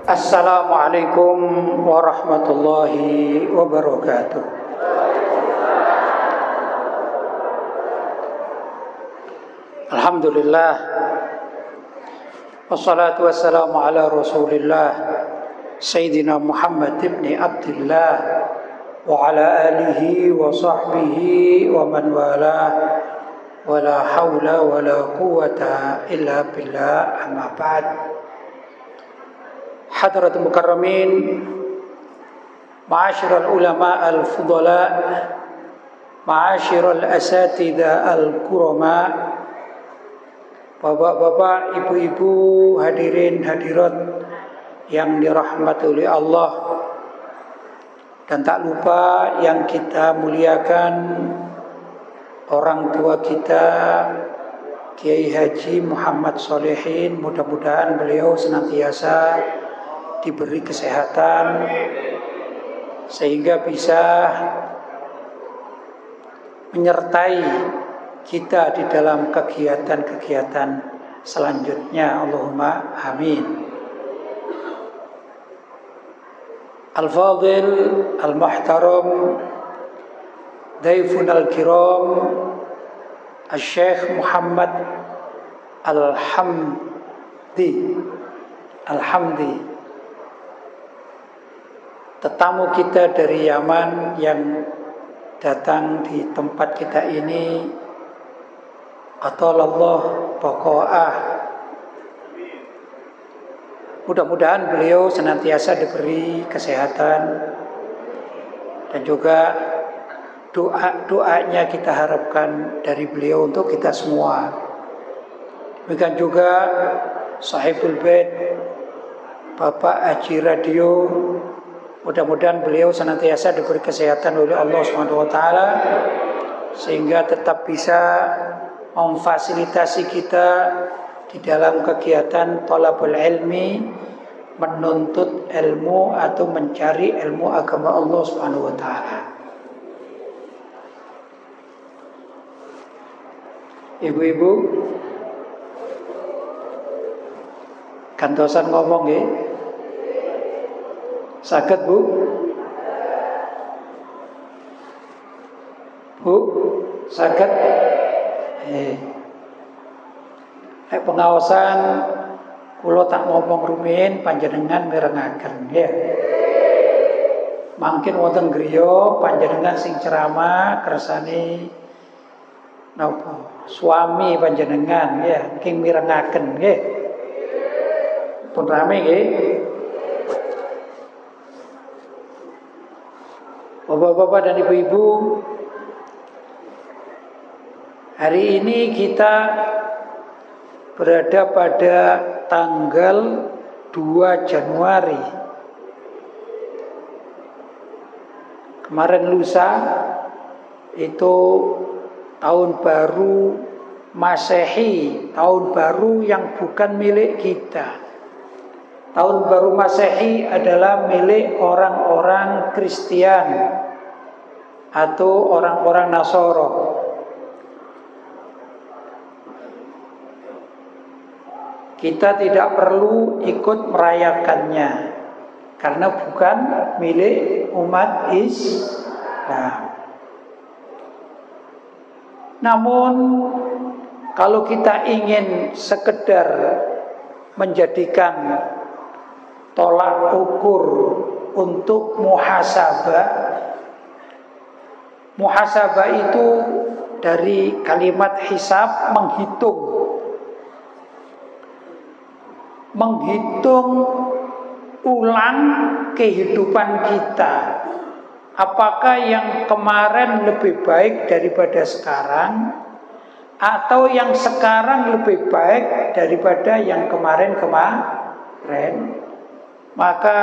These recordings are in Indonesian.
Assalamualaikum warahmatullahi wabarakatuh. Alhamdulillah, wassalatu wassalamu ala rasulillah Sayyidina Muhammad ibn Abdullah wa ala alihi wa sahbihi wa man walah, wa la hawla wa la quwwata illa billah, amma ba'd. Hadratul mukarramin, ma'asyiral ulama al-fudala, ma'asyiral asatidha al-kurama, bapak-bapak, ibu-ibu, hadirin hadirat yang dirahmati oleh Allah, dan tak lupa yang kita muliakan orang tua kita Kiai Haji Muhammad Solehin. Mudah-mudahan beliau senantiasa diberi kesehatan sehingga bisa menyertai kita di dalam kegiatan-kegiatan selanjutnya. Allahumma amin. Al-Fadil Al-Muhtaram, Daifun Al-Kiram, Al-Syekh Muhammad Al-Hamdi, tetamu kita dari Yaman yang datang di tempat kita ini, Atalallah Baqa'ah. Mudah-mudahan beliau senantiasa diberi kesehatan, dan juga doa-doanya kita harapkan dari beliau untuk kita semua. Demikian juga Sahibul Bait Bapak Haji Radio, mudah-mudahan beliau senantiasa diberi kesehatan oleh Allah SWT sehingga tetap bisa memfasilitasi kita di dalam kegiatan thalabul ilmi, menuntut ilmu atau mencari ilmu agama Allah SWT. Ibu-ibu, kantosan ngomong ya. Saged Bu? Bu, saged? Pengawasan kula tak ngomong rumiyin panjenengan mirengaken ya. Mangkin wonten griya panjenengan sing ceramah kersane napa suami panjenengan ya, king mirengaken nggih. Pun rame nggih. Bapak-bapak dan ibu-ibu, hari ini kita berada pada tanggal 2 Januari. Kemarin lusa itu tahun baru Masehi, tahun baru yang bukan milik kita. Tahun baru Masehi adalah milik orang-orang Kristian atau orang-orang Nasoro. Kita tidak perlu ikut merayakannya karena bukan milik umat Islam. Namun kalau kita ingin sekedar menjadikan tolak ukur untuk muhasabah, muhasabah itu dari kalimat hisab, menghitung ulang kehidupan kita. Apakah yang kemarin lebih baik daripada sekarang, atau yang sekarang lebih baik daripada yang kemarin? Maka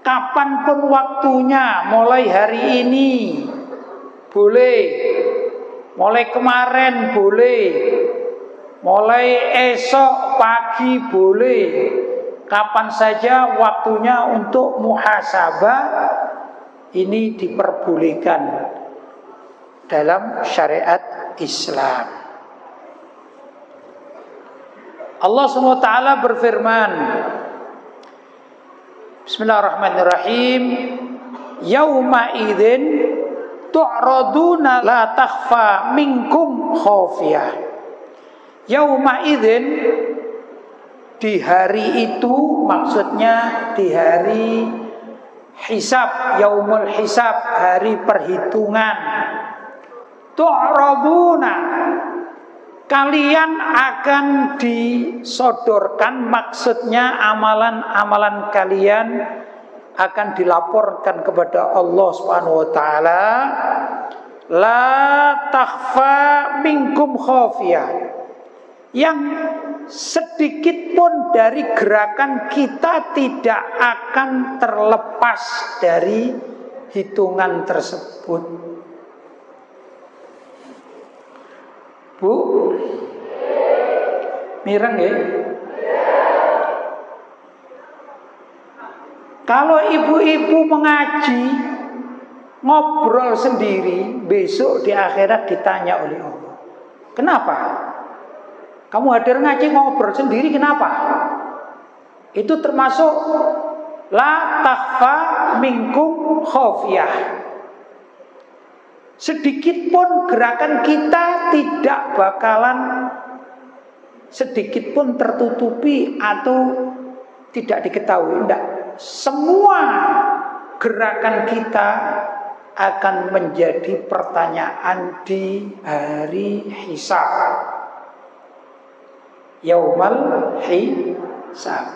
kapanpun waktunya, mulai hari ini boleh, mulai kemarin boleh, mulai esok pagi boleh, kapan saja waktunya untuk muhasabah ini diperbolehkan dalam syariat Islam. Allah SWT berfirman, Bismillahirrahmanirrahim. Yauma idzin tu'raduna la takhfa minkum khafiyah. Yauma idzin, di hari itu, maksudnya di hari hisab, yaumul hisab, hari perhitungan. Tu'raduna, kalian akan disodorkan, maksudnya amalan-amalan kalian akan dilaporkan kepada Allah Subhanahu wa taala. La takhfa minkum khafiyah, yang sedikit pun dari gerakan kita tidak akan terlepas dari hitungan tersebut. Bu, mireng ya? Kalau ibu-ibu mengaji, ngobrol sendiri, besok di akhirat ditanya oleh Allah. Kenapa? Kamu hadir ngaji ngobrol sendiri, kenapa? Itu termasuk la takhfa minkum khafiyah. Sedikit pun gerakan kita tidak bakalan sedikit pun tertutupi atau tidak diketahui. Tidak. Semua gerakan kita akan menjadi pertanyaan di hari hisab. Yaumal hisab.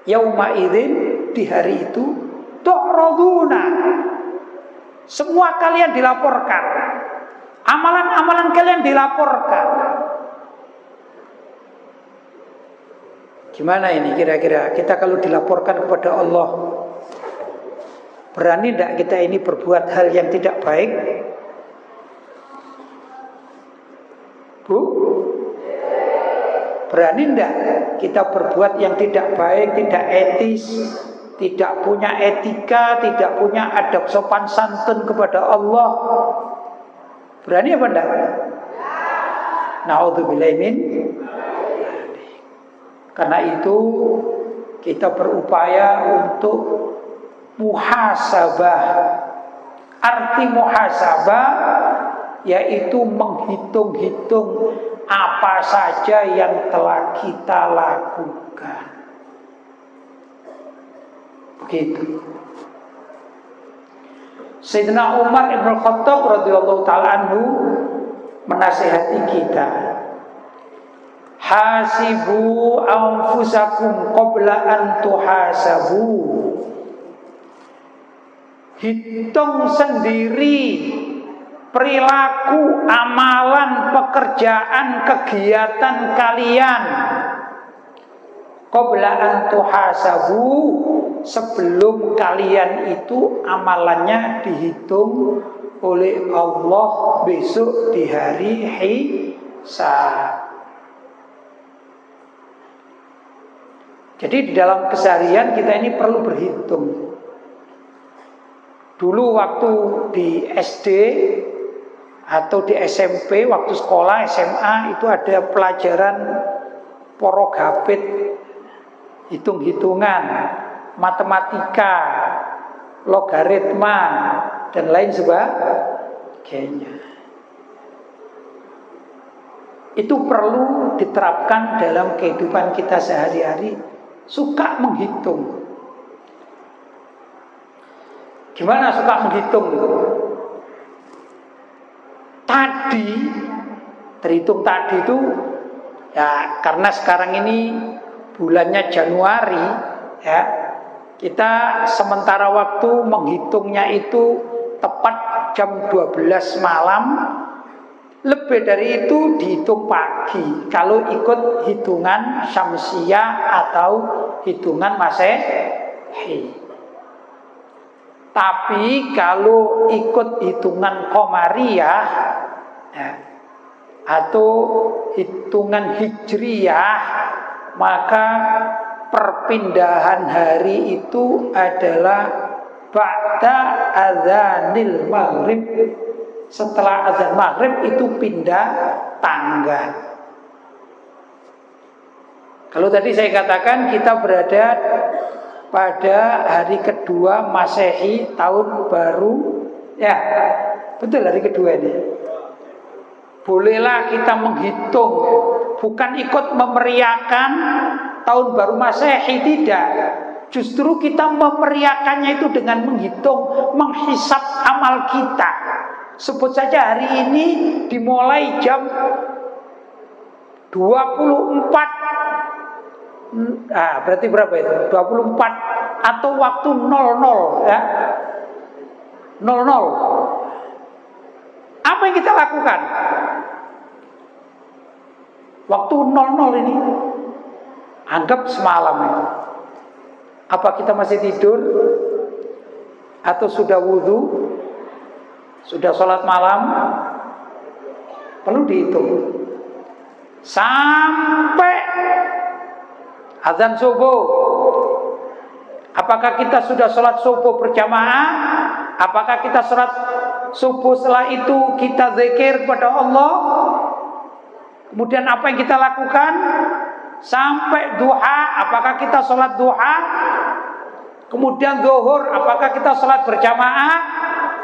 Yauma idzin, di hari itu, tu'raduna, semua kalian dilaporkan. Amalan-amalan kalian dilaporkan. Gimana ini kira-kira kita kalau dilaporkan kepada Allah, berani tidak kita ini berbuat hal yang tidak baik? Bu, berani tidak kita berbuat yang tidak baik, tidak etis, tidak punya etika, tidak punya adab sopan santun kepada Allah? Berani apa enggak? Na'udzubillahi min. Karena itu kita berupaya untuk muhasabah. Arti muhasabah yaitu menghitung-hitung apa saja yang telah kita lakukan. Begitu. Sayyidina Umar Ibn Khattab radhiyallahu ta'ala anhu menasihati kita. Hasibu anfusakum qabla an tuhasabu. Hitung sendiri perilaku, amalan, pekerjaan, kegiatan kalian qabla an tuhasabu, sebelum kalian itu amalannya dihitung oleh Allah besok di hari hisab. Jadi di dalam keseharian kita ini perlu berhitung. Dulu waktu di SD atau di SMP, waktu sekolah SMA itu ada pelajaran porogabit, hitung-hitungan, matematika, logaritma, dan lain sebagainya. Itu perlu diterapkan dalam kehidupan kita sehari-hari. Suka menghitung. Gimana suka menghitung itu? Tadi, terhitung tadi itu, ya karena sekarang ini bulannya Januari, ya kita sementara waktu menghitungnya itu tepat jam 12 malam. Lebih dari itu dihitung pagi kalau ikut hitungan syamsiah atau hitungan masehi. Tapi kalau ikut hitungan qamariyah ya, atau hitungan hijriyah, maka perpindahan hari itu adalah ba'da adzanil maghrib. Setelah azan maghrib itu pindah tanggal. Kalau tadi saya katakan kita berada pada hari kedua Masehi, tahun baru, ya betul hari kedua ini. Bolehlah kita menghitung, bukan ikut memeriahkan tahun baru Masehi, tidak. Justru kita memeriahkannya itu dengan menghitung, menghisap amal kita. Sebut saja hari ini dimulai jam 24. Nah, berarti berapa itu? 24 atau waktu 00 ya. 00. Apa yang kita lakukan? Waktu 00 ini anggap semalam itu. Apa kita masih tidur? Atau sudah wudhu? Sudah sholat malam? Perlu dihitung. Sampai azan subuh. Apakah kita sudah sholat subuh berjamaah? Apakah kita sholat subuh setelah itu kita zikir kepada Allah? Kemudian apa yang kita lakukan? Sampai duha, apakah kita sholat duha? Kemudian zuhur, apakah kita sholat berjamaah?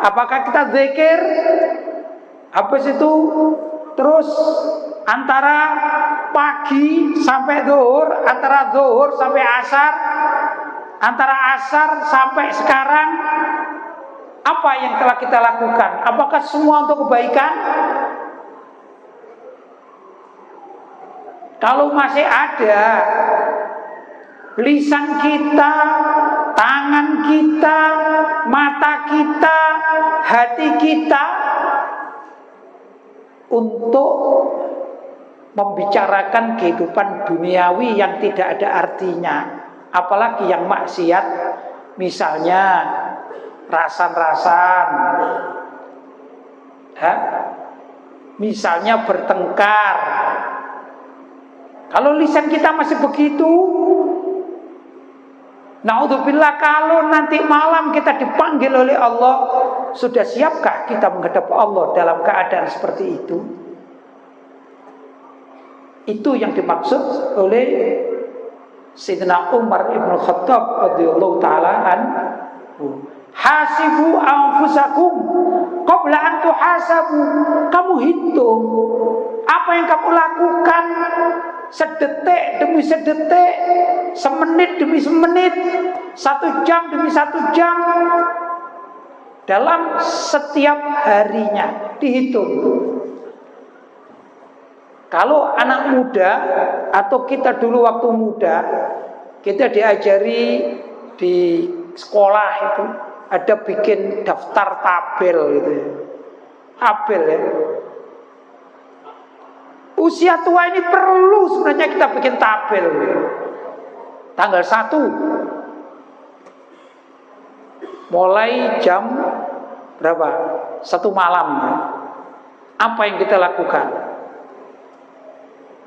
Apakah kita zikir? Habis itu terus antara pagi sampai zuhur, antara zuhur sampai asar, antara asar sampai sekarang, apa yang telah kita lakukan? Apakah semua untuk kebaikan? Kalau masih ada lisan kita, tangan kita, mata kita, hati kita untuk membicarakan kehidupan duniawi yang tidak ada artinya, apalagi yang maksiat, misalnya rasan-rasan, misalnya bertengkar. Kalau lisan kita masih begitu, naudzubillah, kalau nanti malam kita dipanggil oleh Allah, sudah siapkah kita menghadap Allah dalam keadaan seperti itu? Itu yang dimaksud oleh Sayyidina Umar ibn Khattab radhiyallahu ta'ala anhu. Hasibu anfusakum qabla an tuhasabu. Kamu hitung apa yang kamu lakukan sedetik demi sedetik, semenit demi semenit, 1 jam demi 1 jam, dalam setiap harinya dihitung. Kalau anak muda atau kita dulu waktu muda, kita diajari di sekolah itu ada bikin daftar tabel gitu ya. Tabel ya. Usia tua ini perlu sebenarnya kita bikin tabel. Tanggal 1 mulai jam berapa? 1 malam ya. Apa yang kita lakukan?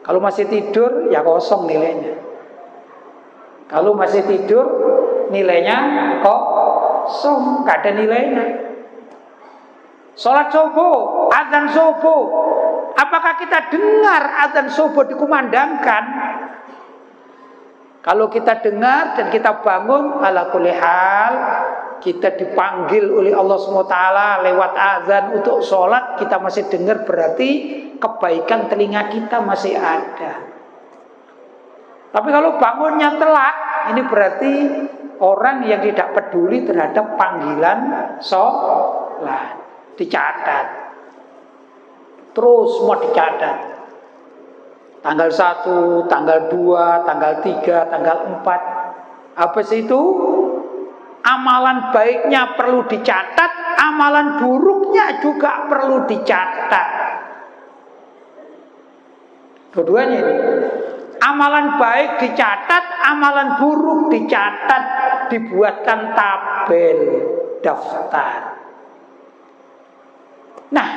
Kalau masih tidur ya kosong nilainya. Kalau masih tidur nilainya kosong, gak ada nilainya. Sholat subuh, azan subuh, apakah kita dengar azan subuh dikumandangkan? Kalau kita dengar dan kita bangun, ala kulli hal, kita dipanggil oleh Allah SWT lewat azan untuk sholat, kita masih dengar, berarti kebaikan telinga kita masih ada. Tapi kalau bangunnya telat, ini berarti orang yang tidak peduli terhadap panggilan sholat. Dicatat. Terus semua dicatat. Tanggal 1, tanggal 2, tanggal 3, tanggal 4. Habis itu amalan baiknya perlu dicatat, amalan buruknya juga perlu dicatat. Dua-duanya ini. Amalan baik dicatat, amalan buruk dicatat, dibuatkan tabel, daftar. Nah,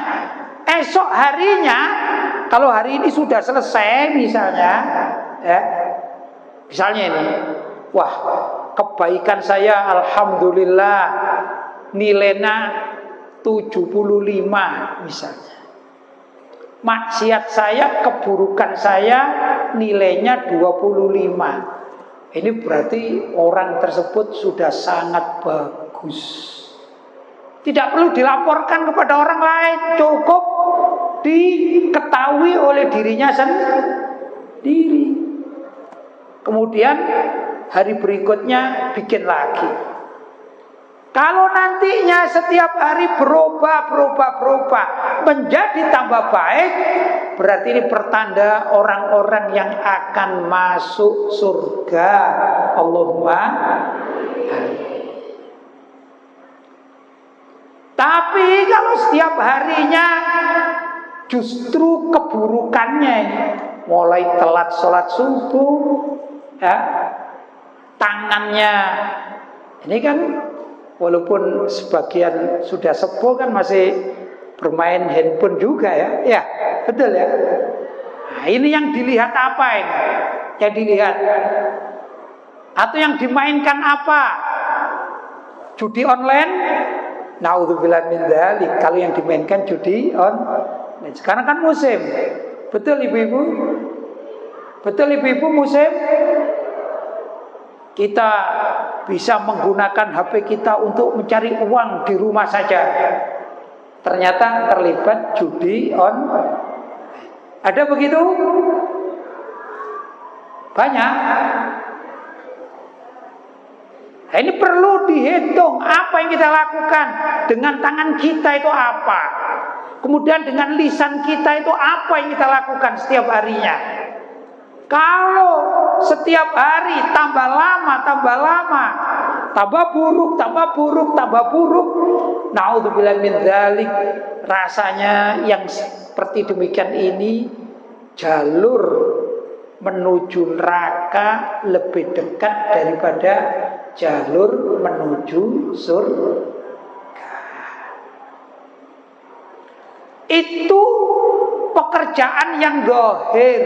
esok harinya, kalau hari ini sudah selesai misalnya, ya, misalnya ini, wah, kebaikan saya alhamdulillah nilainya 75 misalnya. maksiat saya, keburukan saya nilainya 25. Ini berarti orang tersebut sudah sangat bagus. Tidak perlu dilaporkan kepada orang lain, cukup diketahui oleh dirinya sendiri. Kemudian hari berikutnya bikin lagi. Kalau nantinya setiap hari berubah menjadi tambah baik, berarti ini pertanda orang-orang yang akan masuk surga. Allahumma. Tapi kalau setiap harinya justru keburukannya ini, mulai telat sholat subuh, ya, tangannya ini kan walaupun sebagian sudah sepuh kan masih bermain handphone juga ya. Ya, betul ya. Nah, ini yang dilihat apa ini? Yang dilihat atau yang dimainkan apa? Judi online? Naudzubillah min dzalik. Kalau yang dimainkan judi online. Sekarang kan musim. Betul ibu-ibu? Betul ibu-ibu, musim? Kita bisa menggunakan HP kita untuk mencari uang di rumah saja. Ternyata terlibat judi online. Ada begitu? Banyak. Nah, ini perlu dihitung apa yang kita lakukan. Dengan tangan kita itu apa? Kemudian dengan lisan kita itu apa yang kita lakukan setiap harinya? Kalau setiap hari tambah lama, tambah buruk, naudzubillah min dzalik, rasanya yang seperti demikian ini jalur menuju neraka lebih dekat daripada jalur menuju surga. Itu pekerjaan yang zahir,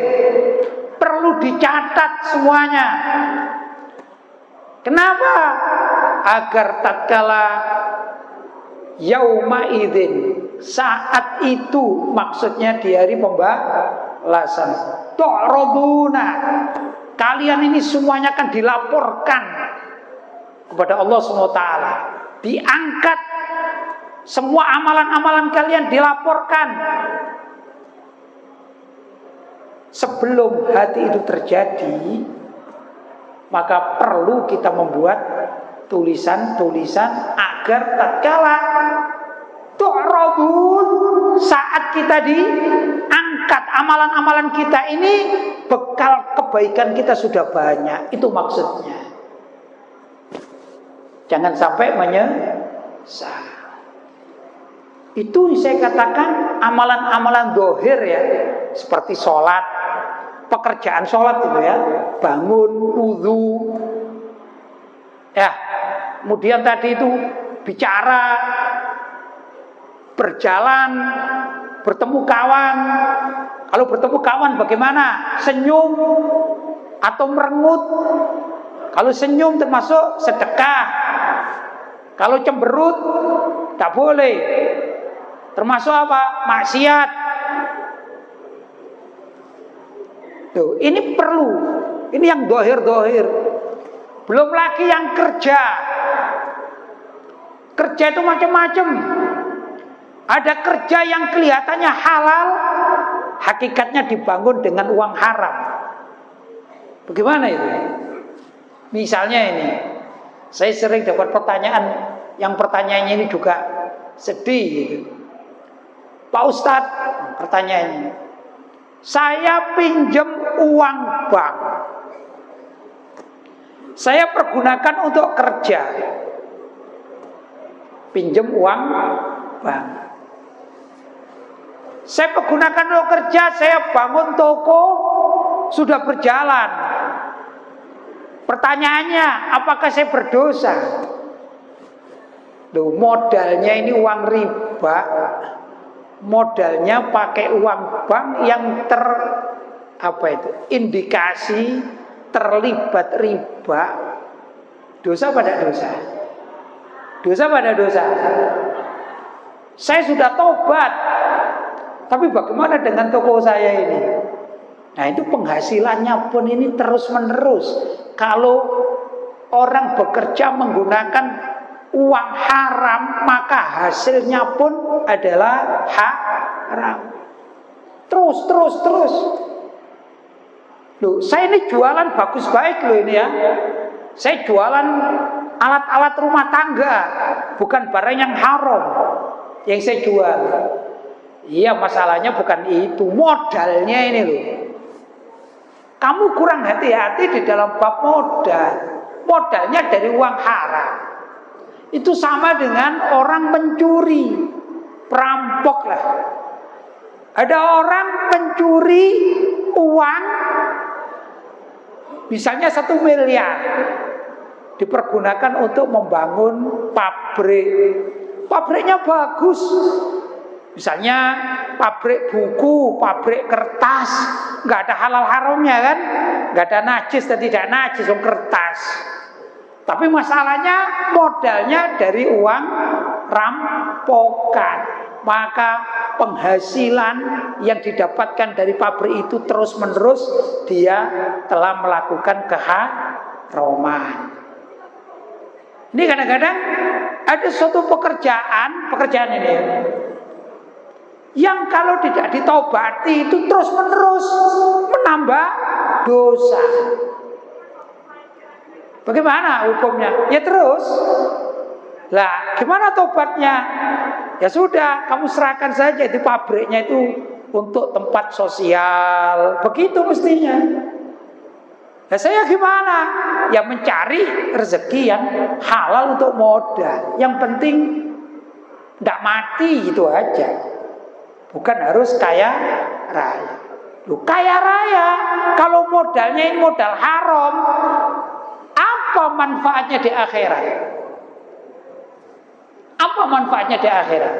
perlu dicatat semuanya. Kenapa? Agar tatkala yauma idzin, saat itu, maksudnya di hari pembalasan, tu'raduna, kalian ini semuanya akan dilaporkan kepada Allah SWT. Diangkat semua amalan-amalan kalian, dilaporkan. Sebelum hati itu terjadi, maka perlu kita membuat tulisan-tulisan agar tatkala tu'radun, saat kita diangkat amalan-amalan kita ini, bekal kebaikan kita sudah banyak. Itu maksudnya. Jangan sampai menyesal. Itu saya katakan amalan-amalan zahir ya, seperti sholat, pekerjaan sholat itu ya, bangun, wudu, ya, kemudian tadi itu bicara, berjalan, bertemu kawan. Kalau bertemu kawan bagaimana? Senyum atau merengut? Kalau senyum termasuk sedekah. Kalau cemberut tak boleh. Termasuk apa? Maksiat. Tuh, ini perlu. Ini yang dohir-dohir. Belum lagi yang kerja. Kerja itu macam-macam. Ada kerja yang kelihatannya halal, hakikatnya dibangun dengan uang haram. Bagaimana itu? Misalnya ini, saya sering dapat pertanyaan, yang pertanyaannya ini juga sedih gitu. Pak Ustadz, pertanyaannya, saya pinjam uang bank, saya pergunakan untuk kerja, pinjam uang bank, saya pergunakan untuk kerja, saya bangun toko, sudah berjalan. Pertanyaannya, apakah saya berdosa? Loh, modalnya ini uang riba, modalnya pakai uang bank yang indikasi terlibat riba. Dosa pada dosa. Dosa pada dosa. Saya sudah tobat. Tapi bagaimana dengan toko saya ini? Nah, itu penghasilannya pun ini terus-menerus. Kalau orang bekerja menggunakan uang haram, maka hasilnya pun adalah haram. Terus. Loh, saya ini jualan bagus baik loh ini ya. Saya jualan alat-alat rumah tangga, bukan barang yang haram yang saya jual. Iya, masalahnya bukan itu, modalnya ini loh. Kamu kurang hati-hati di dalam bab modal. Modalnya dari uang haram. Itu sama dengan orang mencuri, perampok lah. Ada orang mencuri uang, misalnya 1 miliar, dipergunakan untuk membangun pabrik. Pabriknya bagus, misalnya pabrik buku, pabrik kertas, nggak ada halal haramnya kan, nggak ada najis dan tidak najis, kertas. Tapi masalahnya modalnya dari uang rampokan, maka penghasilan yang didapatkan dari pabrik itu terus menerus dia telah melakukan keharaman. Ini kadang-kadang ada suatu pekerjaan ini yang kalau tidak ditobati itu terus menerus menambah dosa. Bagaimana hukumnya? Ya terus. Lah, gimana tobatnya? Ya sudah, kamu serahkan saja di pabriknya itu untuk tempat sosial. Begitu mestinya. Nah, saya gimana? Ya mencari rezeki yang halal untuk modal. Yang penting tidak mati gitu aja. Bukan harus kaya raya. Loh, kaya raya kalau modalnya ini modal haram, apa manfaatnya di akhirat? Apa manfaatnya di akhirat?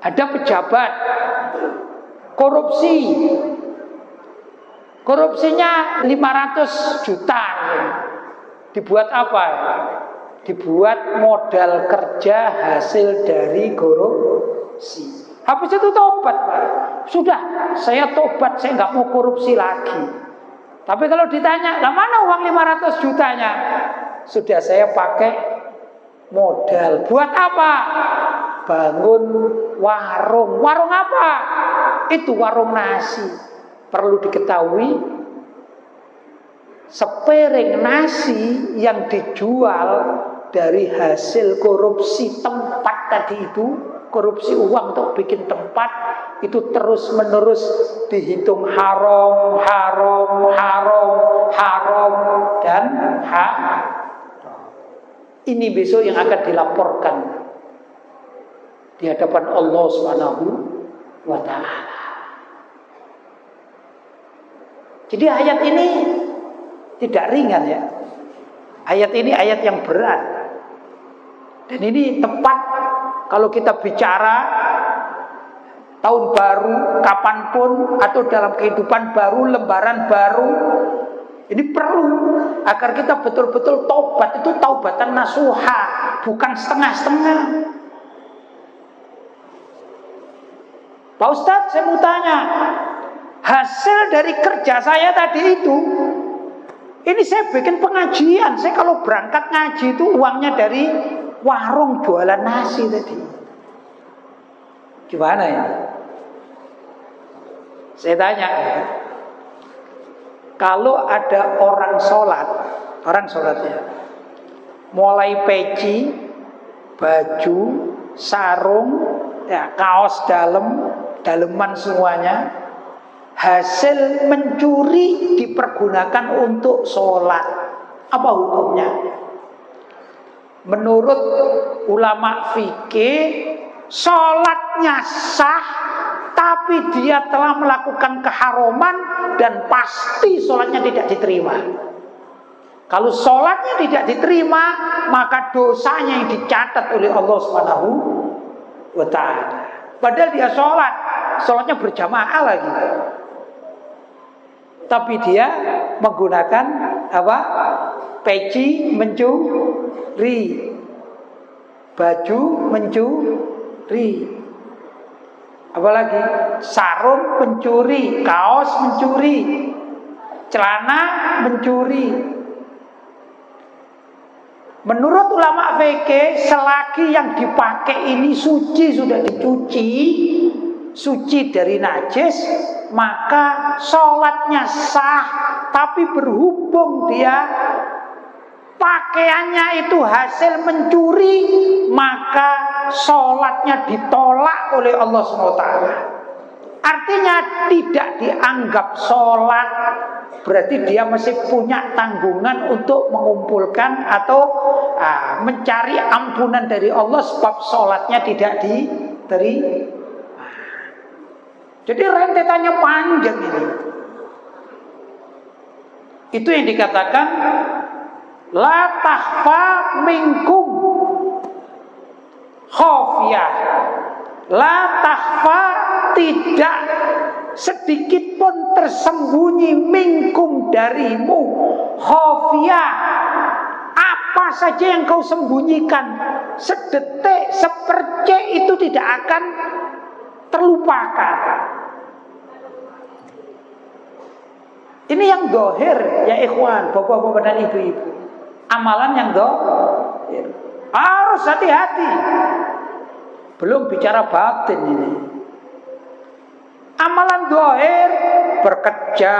Ada pejabat korupsi. Korupsinya 500 juta. Dibuat apa? Dibuat modal kerja hasil dari korupsi. Habis itu tobat, Pak. Sudah, saya tobat, saya nggak mau korupsi lagi. Tapi kalau ditanya, lah mana uang 500 jutanya? Sudah saya pakai modal. Buat apa? Bangun warung. Warung apa? Itu warung nasi. Perlu diketahui, sepiring nasi yang dijual dari hasil korupsi tempat tadi itu, korupsi uang untuk bikin tempat, itu terus menerus dihitung haram dan haram. Ini besok yang akan dilaporkan di hadapan Allah Subhanahu wa ta'ala. Jadi ayat ini tidak ringan ya. Ayat ini ayat yang berat. Dan ini tepat kalau kita bicara tahun baru, kapanpun, atau dalam kehidupan baru, lembaran baru. Ini perlu agar kita betul-betul taubat, itu taubatan nasuha, bukan setengah-setengah. Pak Ustadz, saya mau tanya, hasil dari kerja saya tadi itu, ini saya bikin pengajian. Saya kalau berangkat ngaji itu uangnya dari warung jualan nasi tadi. Gimana ya? Saya tanya ya, kalau ada orang sholat ya, mulai peci, baju, sarung, ya, kaos daleman semuanya, hasil mencuri dipergunakan untuk sholat, apa hukumnya? Menurut ulama fikih, sholatnya sah, tapi dia telah melakukan keharaman dan pasti sholatnya tidak diterima. Kalau sholatnya tidak diterima, maka dosanya yang dicatat oleh Allah Subhanahu wa ta'ala. Padahal dia sholatnya berjamaah lagi. Tapi dia menggunakan apa? Peci mencuri, baju mencuri. Apalagi sarung mencuri, kaos mencuri, celana mencuri. Menurut ulama fikih, selagi yang dipakai ini suci, sudah dicuci, suci dari najis, maka sholatnya sah. Tapi berhubung dia pakaiannya itu hasil mencuri, maka sholatnya ditolak oleh Allah SWT. Artinya tidak dianggap sholat, berarti dia masih punya tanggungan untuk mengumpulkan atau mencari ampunan dari Allah, sebab sholatnya tidak diterima. Jadi rentetannya panjang ini. Itu yang dikatakan la takhfa minkum khafiyah. La takhfa, tidak sedikit pun tersembunyi minkum darimu khafiyah. Apa saja yang kau sembunyikan, sedetik, sepercik itu tidak akan terlupakan. Ini yang dohir ya ikhwan, bapak-bapak dan ibu-ibu. Amalan yang dohir harus hati-hati. Belum bicara batin ini. Amalan dohir bekerja,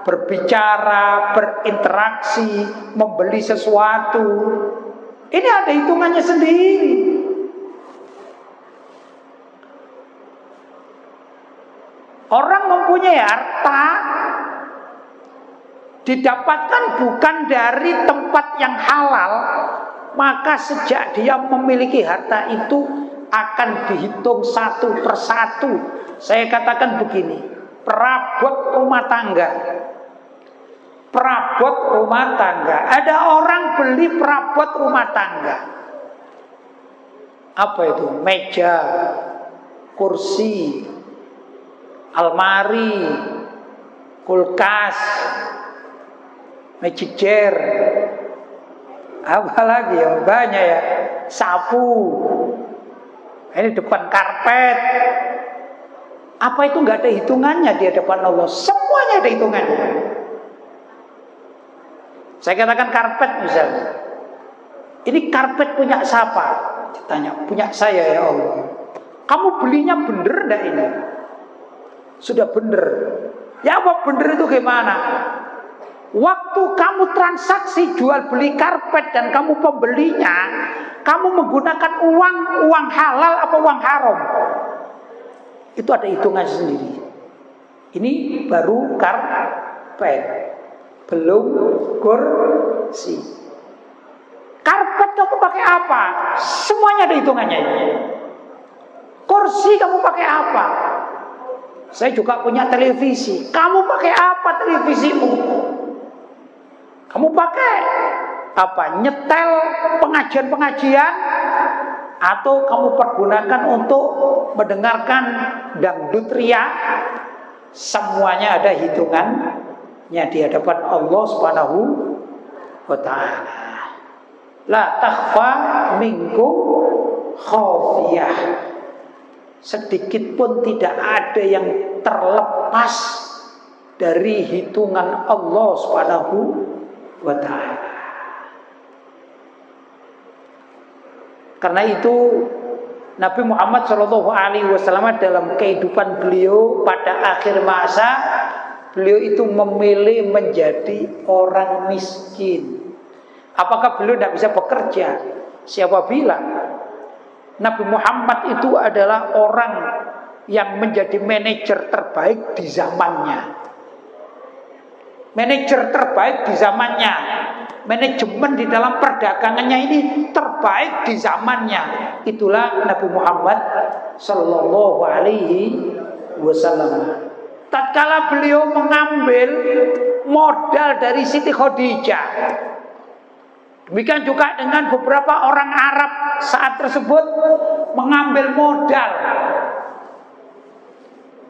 berbicara, berinteraksi, membeli sesuatu. Ini ada hitungannya sendiri. Orang mempunyai harta didapatkan bukan dari tempat yang halal, maka sejak dia memiliki harta itu akan dihitung satu persatu. Saya katakan begini, perabot rumah tangga. Perabot rumah tangga. Ada orang beli perabot rumah tangga. Apa itu? Meja, kursi, almari, kulkas, magic chair, apa lagi ya, banyak ya, sapu, ini depan karpet. Apa itu nggak ada hitungannya di hadapan Allah? Semuanya ada hitungannya. Saya katakan karpet misalnya, ini karpet punya siapa? Ditanya, punya saya ya Allah. Kamu belinya bener enggak ini? Sudah bener. Ya apa bener itu gimana? Waktu kamu transaksi jual beli karpet dan kamu pembelinya, kamu menggunakan uang halal apa uang haram? Itu ada hitungan sendiri. Ini baru karpet, belum kursi. Karpet kamu pakai apa? Semuanya ada hitungannya. Kursi kamu pakai apa? Saya juga punya televisi. Kamu pakai apa televisimu? Kamu pakai apa? Nyetel pengajian-pengajian, atau kamu pergunakan untuk mendengarkan dangdut ria? Semuanya ada hitungannya di hadapan Allah Subhanahu wa ta'ala. La takhfa minkum khafiyah. Sedikit pun tidak ada yang terlepas dari hitungan Allah Subhanahu wa ta'ala. Karena itu Nabi Muhammad SAW dalam kehidupan beliau pada akhir masa, beliau itu memilih menjadi orang miskin. Apakah beliau tidak bisa bekerja? Siapa bilang? Nabi Muhammad itu adalah orang yang menjadi manajer terbaik di zamannya. Manajer terbaik di zamannya. Manajemen di dalam perdagangannya ini terbaik di zamannya. Itulah Nabi Muhammad Sallallahu Alaihi Wasallam. Tatkala beliau mengambil modal dari Siti Khadijah, demikian juga dengan beberapa orang Arab saat tersebut mengambil modal.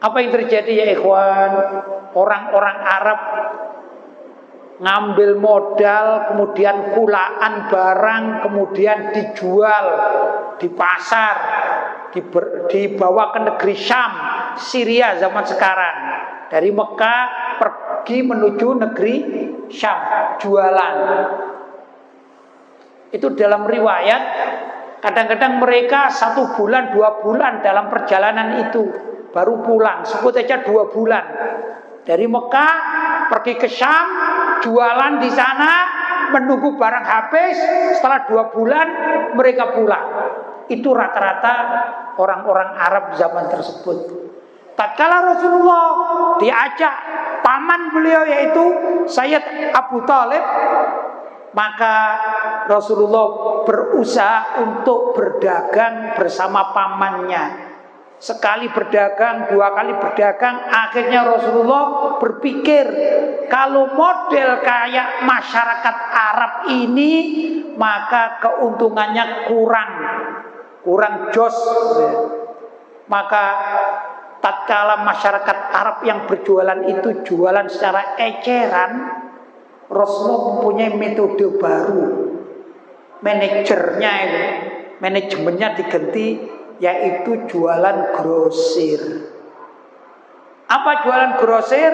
Apa yang terjadi ya ikhwan? Orang-orang Arab ngambil modal, kemudian kulaan barang, kemudian dijual di pasar. dibawa ke negeri Syam, Syria zaman sekarang. Dari Mekah pergi menuju negeri Syam, jualan. Itu dalam riwayat, kadang-kadang mereka 1 bulan, 2 bulan dalam perjalanan itu baru pulang. Sebut aja 2 bulan. Dari Mekah pergi ke Syam, jualan di sana, menunggu barang habis. Setelah 2 bulan mereka pulang. Itu rata-rata orang-orang Arab zaman tersebut. Tatkala Rasulullah diajak paman beliau yaitu Sayyid Abu Thalib, maka Rasulullah berusaha untuk berdagang bersama pamannya. Sekali berdagang, 2 kali berdagang, akhirnya Rasulullah berpikir, kalau model kayak masyarakat Arab ini, maka keuntungannya kurang jos. Maka tatkala masyarakat Arab yang berjualan itu jualan secara eceran, Rasulullah mempunyai metode baru. Manajemennya diganti, yaitu jualan grosir. Apa jualan grosir?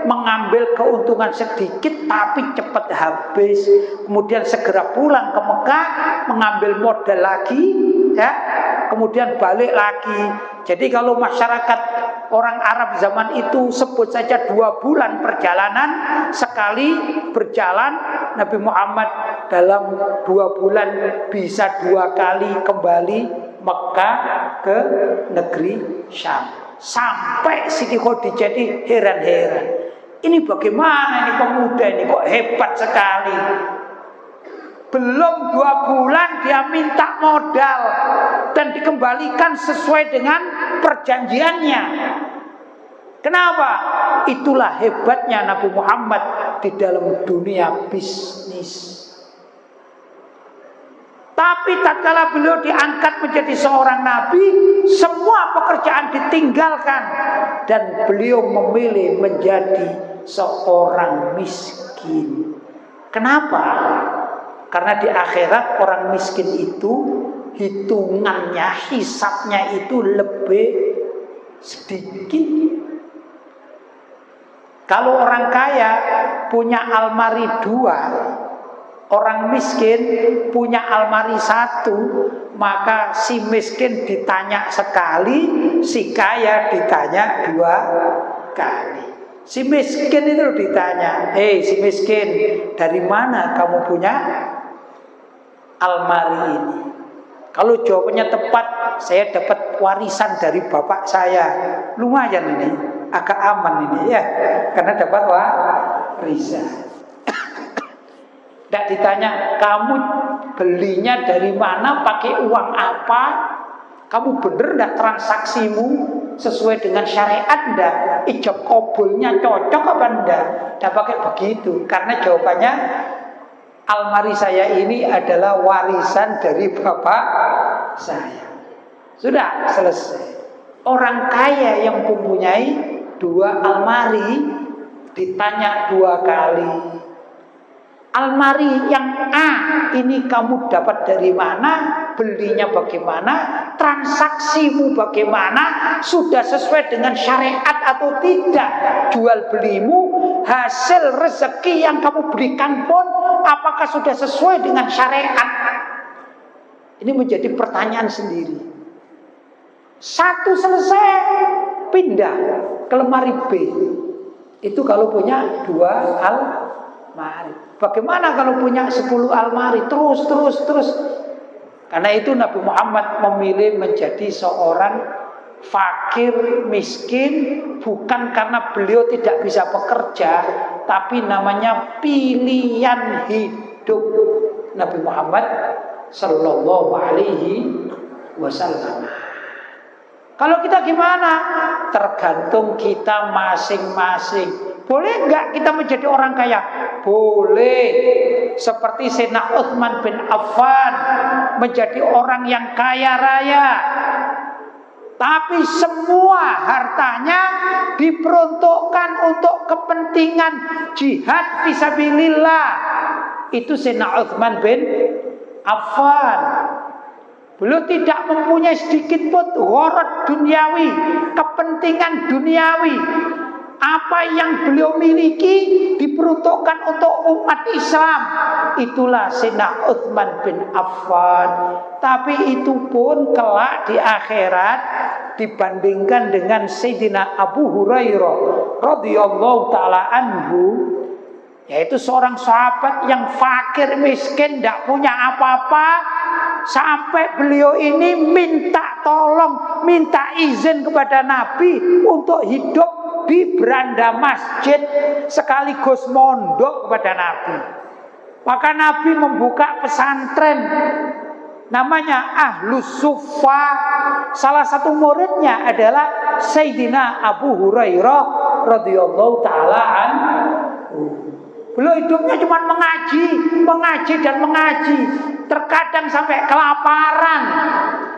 Mengambil keuntungan sedikit tapi cepat habis, kemudian segera pulang ke Mekah, mengambil modal lagi, ya, kemudian balik lagi. Jadi kalau masyarakat orang Arab zaman itu sebut saja 2 bulan perjalanan, sekali berjalan Nabi Muhammad dalam 2 bulan bisa 2 kali kembali Mekah ke negeri Syam. Sampai Siti Khadijah jadi heran-heran. Ini bagaimana ini pemuda ini kok hebat sekali. Belum 2 bulan dia minta modal dan dikembalikan sesuai dengan perjanjiannya. Kenapa? Itulah hebatnya Nabi Muhammad di dalam dunia bisnis. Tapi tatkala beliau diangkat menjadi seorang nabi, semua pekerjaan ditinggalkan dan beliau memilih menjadi seorang miskin. Kenapa? Karena di akhirat orang miskin itu hitungannya, hisabnya itu lebih sedikit. Kalau orang kaya punya almari 2, orang miskin punya almari 1, maka si miskin ditanya sekali, si kaya ditanya 2 kali. Si miskin itu ditanya, si miskin, dari mana kamu punya almari ini? Kalau jawabannya tepat, saya dapat warisan dari bapak saya. Lumayan ini, agak aman ini ya, karena dapat warisan. Tidak ditanya, kamu belinya dari mana, pakai uang apa, kamu bener tidak transaksimu sesuai dengan syariat tidak, ijab kabulnya cocok apa enggak. Tidak pakai begitu, karena jawabannya almari saya ini adalah warisan dari bapak saya. Sudah selesai. Orang kaya yang mempunyai 2 almari ditanya 2 kali. Almari yang A ini kamu dapat dari mana, belinya bagaimana, transaksimu bagaimana, sudah sesuai dengan syariat atau tidak, jual belimu, hasil rezeki yang kamu berikan pun apakah sudah sesuai dengan syariat. Ini menjadi pertanyaan sendiri. 1 selesai, pindah ke lemari B. Itu kalau punya 2 almari. Bagaimana kalau punya 10 almari? Terus. Karena itu Nabi Muhammad memilih menjadi seorang fakir, miskin, bukan karena beliau tidak bisa bekerja, tapi namanya pilihan hidup Nabi Muhammad Sallallahu Alaihi Wasallam. Kalau kita gimana? Tergantung kita masing-masing. Boleh enggak kita menjadi orang kaya? Boleh. Seperti Sayyidina Utsman bin Affan menjadi orang yang kaya raya. Tapi semua hartanya diperuntukkan untuk kepentingan jihad fisabilillah. Itu Sayyidina Utsman bin Affan. Beliau tidak mempunyai sedikit pun gharad duniawi, kepentingan duniawi. Apa yang beliau miliki diperuntukkan untuk umat Islam. Itulah Sayyidina Utsman bin Affan. Tapi itu pun kelak di akhirat dibandingkan dengan Sayyidina Abu Hurairah radhiyallahu taala anhu, yaitu seorang sahabat yang fakir miskin, tidak punya apa-apa, sampai beliau ini minta tolong, minta izin kepada Nabi untuk hidup di beranda masjid sekaligus mondok kepada Nabi. Maka Nabi membuka pesantren namanya Ahlus Suffa. Salah satu muridnya adalah Sayyidina Abu Hurairah radhiyallahu taala anhu. Beliau hidupnya cuma mengaji dan mengaji. Terkadang sampai kelaparan.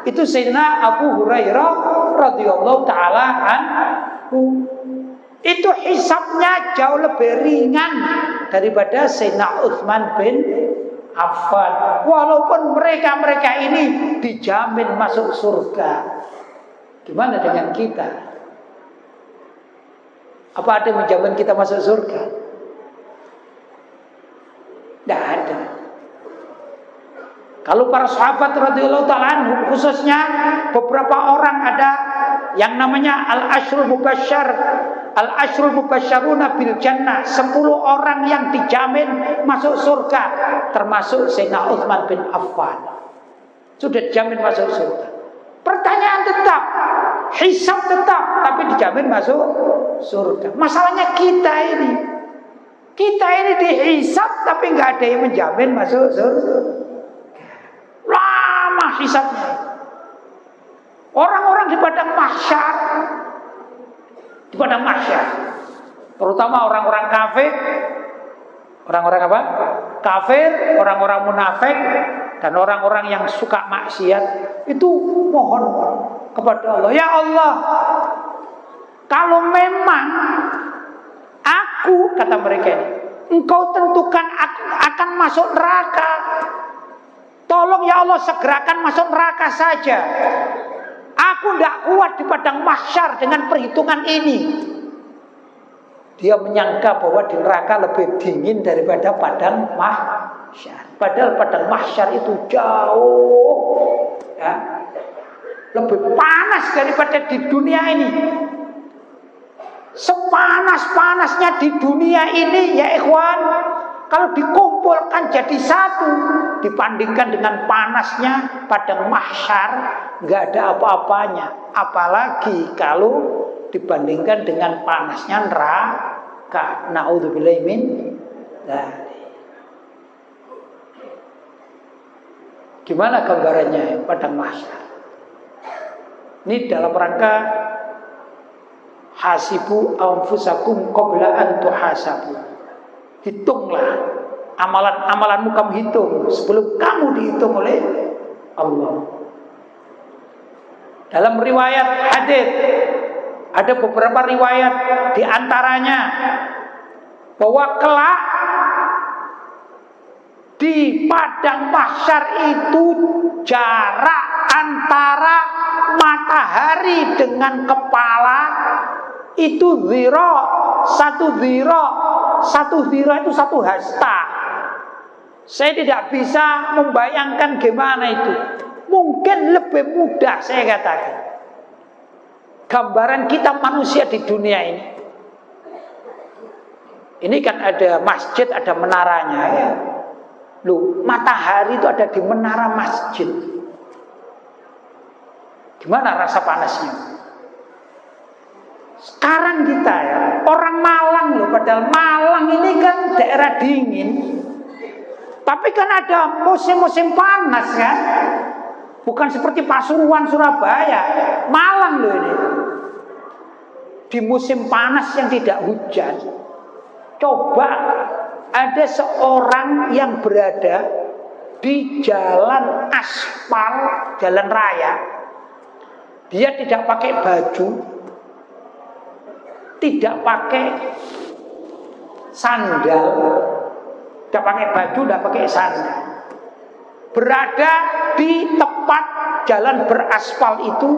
Itu Sayyidina Abu Hurairah radhiyallahu taala anhu. Itu hisabnya jauh lebih ringan daripada Sayyidina Utsman bin Affan. Walaupun mereka ini dijamin masuk surga. Gimana dengan kita? Apa ada yang menjamin kita masuk surga? Tidak ada. Kalau para sahabat radhiyallahu ta'ala anhu, khususnya beberapa orang ada yang namanya al-ashrul mubasysyaruna bil jannah, 10 orang yang dijamin masuk surga, termasuk Sayyidina Utsman bin Affan. Sudah dijamin masuk surga. Pertanyaan tetap, hisab tetap, tapi dijamin masuk surga. Masalahnya kita ini dihisab tapi nggak ada yang menjamin masuk surga. Lama hisabnya. Orang-orang di padang mahsyar, terutama orang-orang kafir, orang-orang apa? Kafir, orang-orang munafik, dan orang-orang yang suka maksiat, itu mohon kepada Allah, ya Allah, kalau memang aku, kata mereka ini, Engkau tentukan aku akan masuk neraka, tolong ya Allah segerakan masuk neraka saja. Aku tidak kuat di padang mahsyar dengan perhitungan ini. Dia menyangka bahwa di neraka lebih dingin daripada padang mahsyar. Padahal padang mahsyar itu jauh, ya, lebih panas daripada di dunia ini. Sepanas-panasnya di dunia ini, ya ikhwan, kalau dikumpulkan jadi satu, dibandingkan dengan panasnya padang mahsyar, nggak ada apa-apanya. Apalagi kalau dibandingkan dengan panasnya neraka. Na'udzubillahi min dzalik. Gimana gambarannya padang mahsyar? Ini dalam rangka hasibu anfusakum qabla an tuhasabu. Hitunglah amalan-amalanmu, kamu hitung sebelum kamu dihitung oleh Allah. Dalam riwayat hadis ada beberapa riwayat, di antaranya bahwa kelak di padang mahsyar itu jarak antara matahari dengan kepala itu satu zira itu 1 hasta. Saya tidak bisa membayangkan gimana itu. Mungkin lebih mudah saya katakan. Gambaran kita manusia di dunia ini. Ini kan ada masjid, ada menaranya ya. Loh, matahari itu ada di menara masjid. Gimana rasa panasnya? Sekarang kita ya, orang Malang loh, padahal Malang ini kan daerah dingin. Tapi kan ada musim-musim panas kan. Bukan seperti Pasuruan, Surabaya. Malang loh ini. Di musim panas yang tidak hujan. Coba ada seorang yang berada di jalan aspal, jalan raya. Dia tidak pakai baju, tidak pakai sandal, tidak pakai baju, tidak pakai sandal. berada di tempat jalan beraspal itu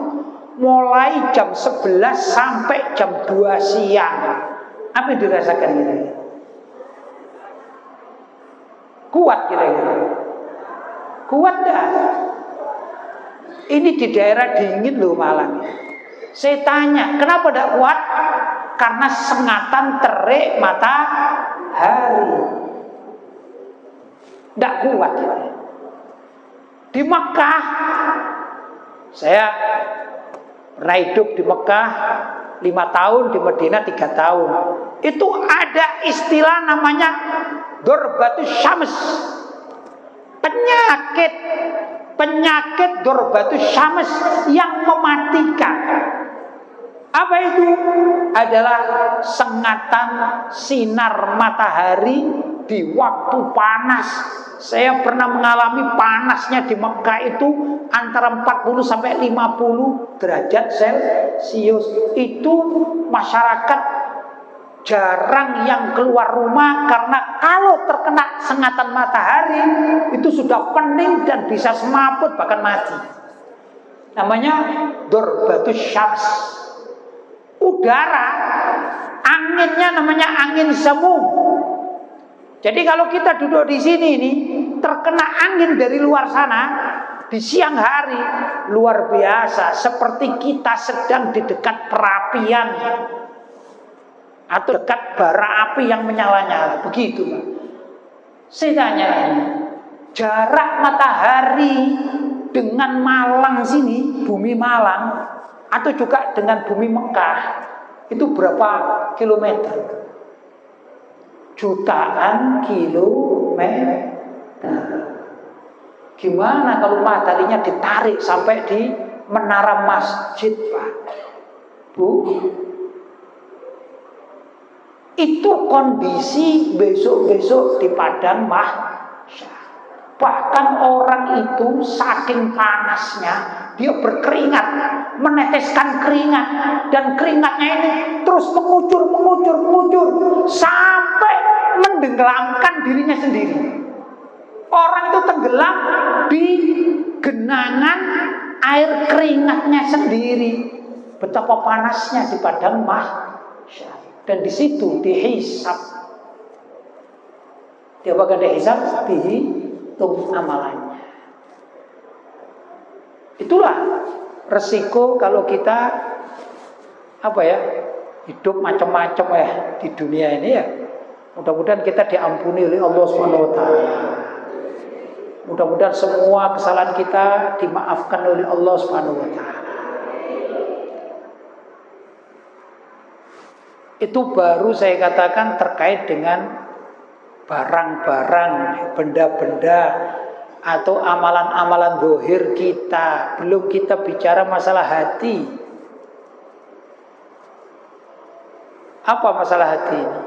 mulai jam 11 sampai jam 2 siang. Apa yang dirasakan kira-kira? Kuat kira-kira? Kuat dah. Ini di daerah dingin loh Malang. Saya tanya, kenapa tidak kuat? Karena sengatan terik matahari. Tidak kuat. Di Mekah, saya pernah hidup di Mekah 5 tahun, di Madinah 3 tahun. Itu ada istilah namanya Dorbatus Syams. Penyakit Dorbatus Syams yang mematikan. Apa itu? Adalah sengatan sinar matahari di waktu panas. Saya pernah mengalami panasnya di Mekah itu antara 40 sampai 50 derajat Celcius. Itu masyarakat jarang yang keluar rumah karena kalau terkena sengatan matahari itu sudah pening dan bisa semaput bahkan mati. Namanya Dorbatus Syams. Udara, anginnya namanya angin semu. Jadi kalau kita duduk di sini ini terkena angin dari luar sana di siang hari luar biasa, seperti kita sedang di dekat perapian atau dekat bara api yang menyala-nyala, begitu Pak. Saya tanya, jarak matahari dengan Malang sini, bumi Malang, atau juga dengan bumi Mekah, itu berapa kilometer? Jutaan kilometer. Gimana kalau mataharinya ditarik sampai di menara masjid, Pak? Bu, itu kondisi besok-besok di padang mahsyar. Bahkan orang itu saking panasnya dia berkeringat, meneteskan keringat, dan keringatnya ini terus mengucur sampai menenggelamkan dirinya sendiri. Orang itu tenggelam di genangan air keringatnya sendiri. Betapa panasnya di padang mahsyar. Dan di situ dihisab. Dia bakal dihisab, dihitung amalannya. Itulah resiko kalau kita hidup macam-macam di dunia ini ya. Mudah-mudahan kita diampuni oleh Allah Subhanahu wa taala. Mudah-mudahan semua kesalahan kita dimaafkan oleh Allah Subhanahu wa taala. Itu baru saya katakan terkait dengan barang-barang, benda-benda atau amalan-amalan zahir kita. Belum kita bicara masalah hati. Apa masalah hati ini?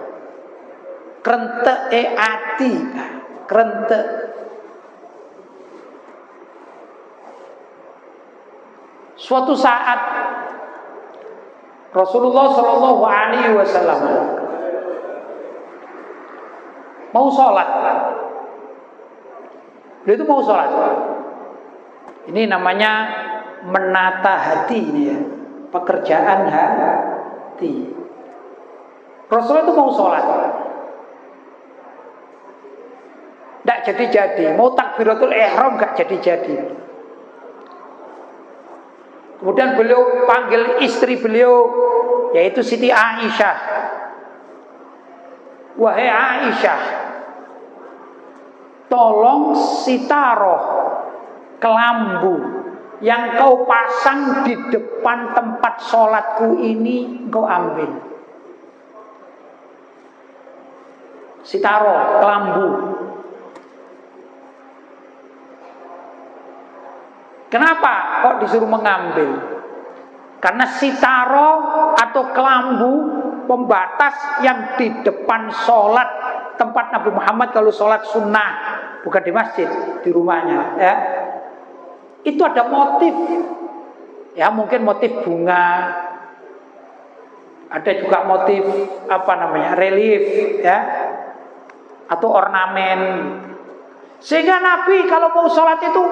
Krente ati, krente. Suatu saat Rasulullah Shallallahu Alaihi Wasallam mau sholat. Beliau itu mau sholat. Ini namanya menata hati ini ya, pekerjaan hati. Rasulullah itu mau sholat, tidak jadi-jadi. Mau takbiratul ihram gak jadi-jadi. Kemudian beliau panggil istri beliau, yaitu Siti Aisyah. Wahai Aisyah, tolong sitaroh, kelambu yang kau pasang di depan tempat sholatku ini kau ambil. Sitaroh, kelambu. Kenapa kok disuruh mengambil? Karena sitaro atau kelambu pembatas yang di depan sholat tempat Nabi Muhammad kalau sholat sunnah, bukan di masjid, di rumahnya ya. Itu ada motif ya, mungkin motif bunga, ada juga motif relief ya, atau ornamen. Sehingga Nabi kalau mau sholat itu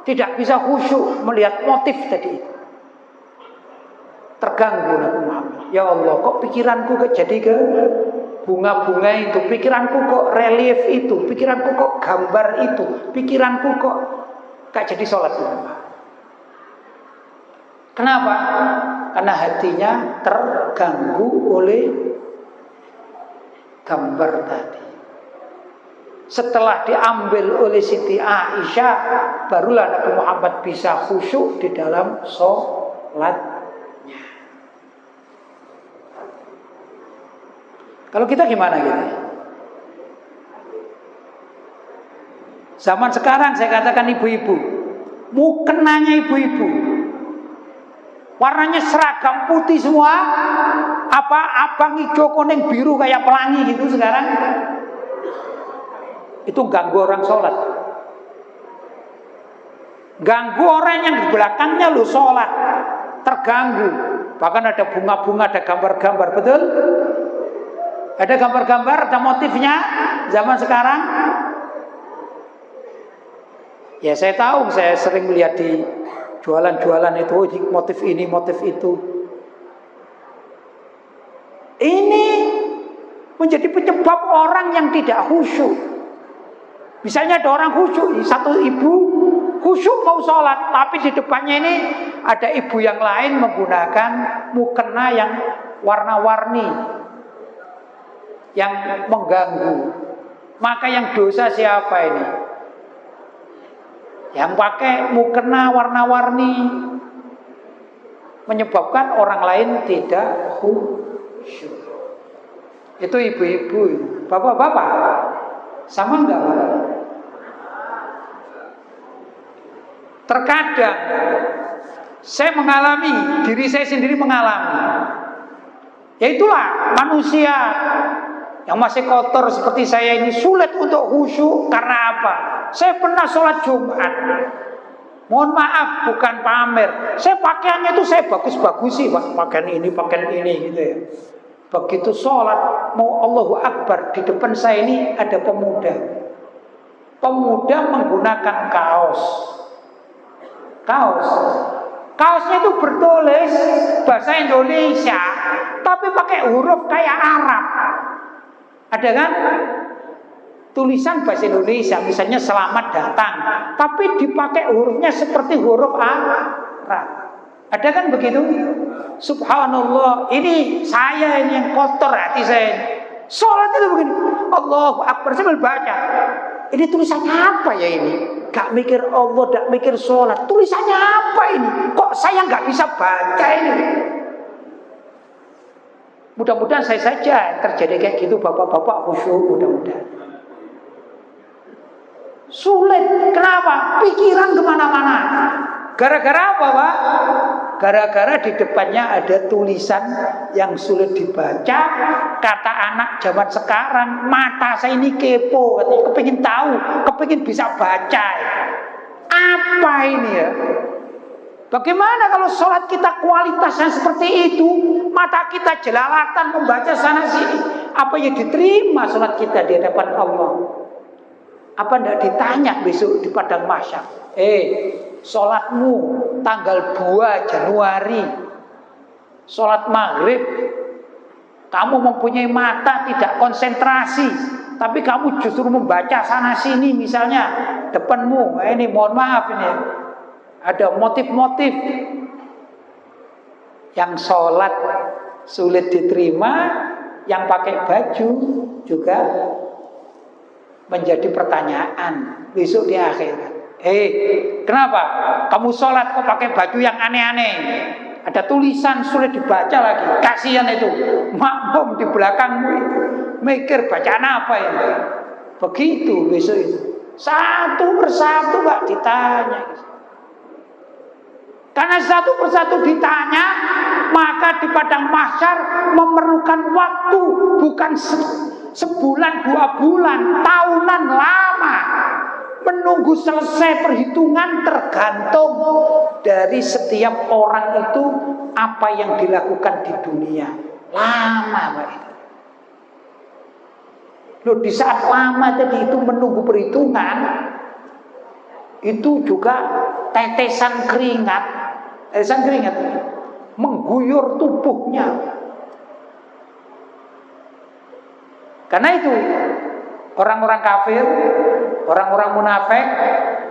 tidak bisa khusyuk melihat motif tadi itu. Terganggu Nabi Muhammad. Ya Allah, kok pikiranku jadi ke bunga-bunga itu, pikiranku kok relief itu, pikiranku kok gambar itu, pikiranku kok gak jadi sholat itu. Kenapa? Karena hatinya terganggu oleh gambar tadi. Setelah diambil oleh Siti Aisyah, barulah Nabi Muhammad bisa khusyuk di dalam sholat. Kalau kita gimana gitu? Zaman sekarang saya katakan ibu-ibu, mukenanya ibu-ibu, warnanya seragam putih semua, apa abang hijau kuning biru kayak pelangi gitu sekarang, itu ganggu orang sholat, ganggu orang yang di belakangnya lo sholat, terganggu. Bahkan ada bunga-bunga, ada gambar-gambar, betul? Ada gambar-gambar, ada motifnya zaman sekarang. Ya saya tahu, saya sering melihat di jualan-jualan itu, motif ini, motif itu. Ini menjadi penyebab orang yang tidak khusyuk. Misalnya ada orang khusyuk, satu ibu khusyuk mau sholat, tapi di depannya ini ada ibu yang lain menggunakan mukena yang warna-warni, yang mengganggu. Maka yang dosa siapa ini? Yang pakai mukena warna-warni, menyebabkan orang lain tidak khusyuk. Itu ibu-ibu, bapak-bapak, sama enggak Pak? Terkadang saya mengalami, diri saya sendiri mengalami. Ya itulah manusia yang masih kotor seperti saya ini sulit untuk khusyuk. Karena apa? Saya pernah sholat Jumat, mohon maaf bukan pamer, saya pakaiannya itu saya bagus-bagusi Pak, pakaian ini gitu ya. Begitu sholat mau Allahu Akbar, di depan saya ini ada pemuda menggunakan kaosnya itu bertulis bahasa Indonesia tapi pakai huruf kayak Arab. Ada kan? Tulisan bahasa Indonesia, misalnya selamat datang, tapi dipakai hurufnya seperti huruf Arab. Ada kan begitu? Subhanallah, ini saya ini yang kotor hati saya. Sholat itu begini, Allahu Akbar sambil baca. Ini tulisannya apa ya ini? Gak mikir Allah, gak mikir sholat. Tulisannya apa ini? Kok saya gak bisa baca ini? Mudah-mudahan saya saja terjadi kayak gitu, bapak-bapak khusyuk, mudah-mudahan. Sulit, kenapa? Pikiran kemana-mana. Gara-gara apa Pak? Gara-gara di depannya ada tulisan yang sulit dibaca. Kata anak zaman sekarang, mata saya ini kepo, katanya, kepingin tahu, kepingin bisa baca. Apa ini ya? Bagaimana kalau sholat kita kualitasnya seperti itu, mata kita jelalatan membaca sana sini, apa yang diterima sholat kita di hadapan Allah? Apa tidak ditanya besok di padang mahsyar? Sholatmu tanggal 2 Januari, sholat maghrib, kamu mempunyai mata tidak konsentrasi, tapi kamu justru membaca sana sini, misalnya depanmu, ini mohon maaf ini ada motif-motif yang sholat sulit diterima, yang pakai baju juga menjadi pertanyaan besok di akhirat. Kenapa kamu sholat kok pakai baju yang aneh-aneh? Ada tulisan sulit dibaca lagi. Kasihan itu makmum di belakangmu itu, mikir bacaan apa ini? Begitu besok itu. Satu persatu Pak ditanya. Karena satu persatu ditanya, maka di padang mahsyar memerlukan waktu, bukan sebulan, 2 bulan, tahunan lama. Menunggu selesai perhitungan tergantung dari setiap orang itu apa yang dilakukan di dunia. Lama Pak itu. Loh, di saat lama tadi itu menunggu perhitungan, itu juga tetesan keringat mengguyur tubuhnya. Karena itu orang-orang kafir, orang-orang munafik,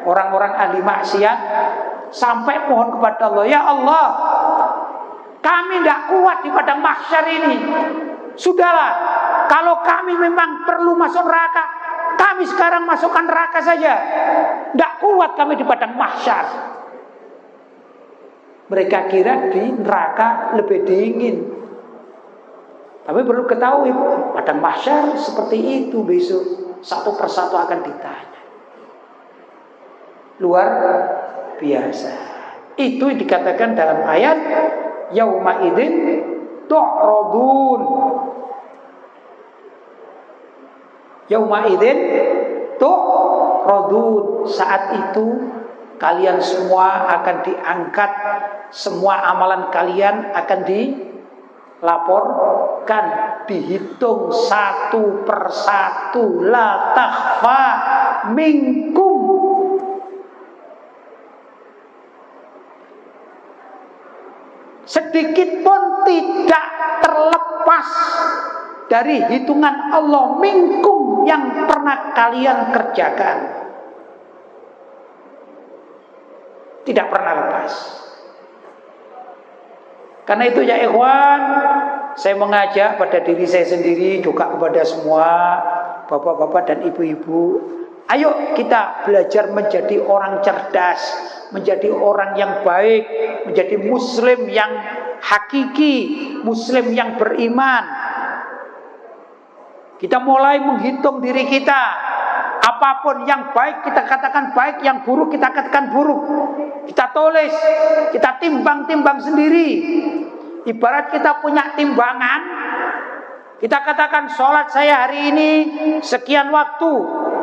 orang-orang ahli maksiat sampai mohon kepada Allah, ya Allah, kami tidak kuat di padang mahsyar ini. Sudahlah, kalau kami memang perlu masuk neraka, kami sekarang masukkan neraka saja. Tidak kuat kami di padang mahsyar. Mereka kira di neraka lebih dingin. Tapi perlu ketahui, padang mahsyar seperti itu besok. Satu persatu akan ditanya. Luar biasa. Itu dikatakan dalam ayat yauma idzin tu'radun. Yauma idzin tu'radun. Saat itu kalian semua akan diangkat, semua amalan kalian akan dilaporkan, dihitung satu persatu. La takhfa minkum. Sedikit pun tidak terlepas dari hitungan Allah minkum yang pernah kalian kerjakan. Tidak pernah lepas. Karena itu ya ikhwan, saya mengajak pada diri saya sendiri, juga kepada semua bapak-bapak dan ibu-ibu, ayo kita belajar menjadi orang cerdas, menjadi orang yang baik, menjadi muslim yang hakiki, muslim yang beriman. Kita mulai menghitung diri kita. Apapun yang baik kita katakan baik, yang buruk kita katakan buruk. Kita tulis, kita timbang-timbang sendiri. Ibarat kita punya timbangan, kita katakan sholat saya hari ini sekian waktu,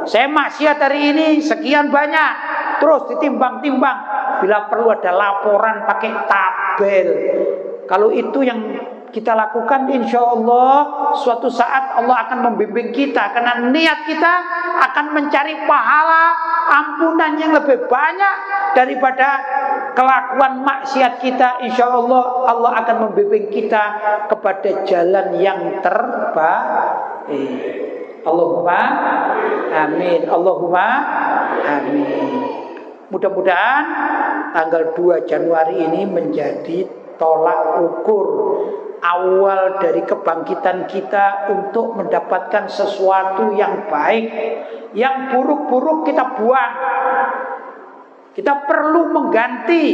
saya maksiat hari ini sekian banyak. Terus ditimbang-timbang. Bila perlu ada laporan pakai tabel. Kalau itu yang kita lakukan, insya Allah suatu saat Allah akan membimbing kita, karena niat kita akan mencari pahala ampunan yang lebih banyak daripada kelakuan maksiat kita. Insya Allah Allah akan membimbing kita kepada jalan yang terbaik. Allahumma amin. Allahumma amin. Mudah-mudahan tanggal 2 Januari ini menjadi tolak ukur awal dari kebangkitan kita untuk mendapatkan sesuatu yang baik. Yang buruk-buruk kita buang. Kita perlu mengganti.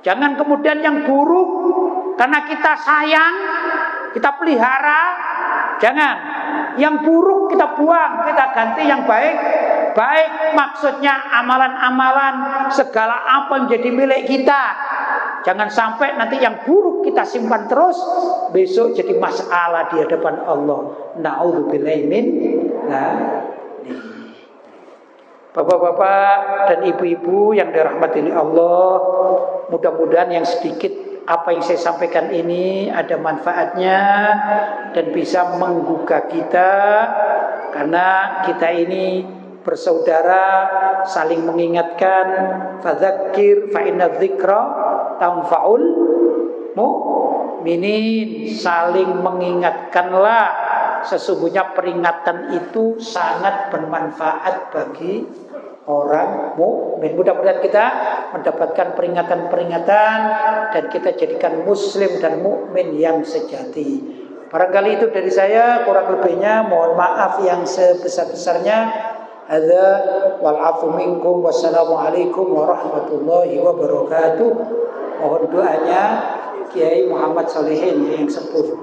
Jangan kemudian yang buruk karena kita sayang, kita pelihara. Jangan. Yang buruk kita buang, kita ganti yang baik. Baik maksudnya amalan-amalan, segala apa yang jadi milik kita. Jangan sampai nanti yang buruk kita simpan terus, besok jadi masalah di hadapan Allah. Na'udzubillahi min dzalik. Bapak-bapak dan ibu-ibu yang dirahmati Allah, mudah-mudahan yang sedikit apa yang saya sampaikan ini ada manfaatnya dan bisa menggugah kita, karena kita ini bersaudara, saling mengingatkan. Fadzakir fa inna dzikra tanfa'ul mu'minin. Saling mengingatkanlah, sesungguhnya peringatan itu sangat bermanfaat bagi orang mukmin. Mudah-mudahan kita mendapatkan peringatan-peringatan dan kita jadikan muslim dan mukmin yang sejati. Barangkali itu dari saya, kurang lebihnya mohon maaf yang sebesar-besarnya. Hadza wal afu minkum. Wassalamualaikum warahmatullahi wabarakatuh. Mohon doanya Kiai Muhammad Salihin yang sepuh.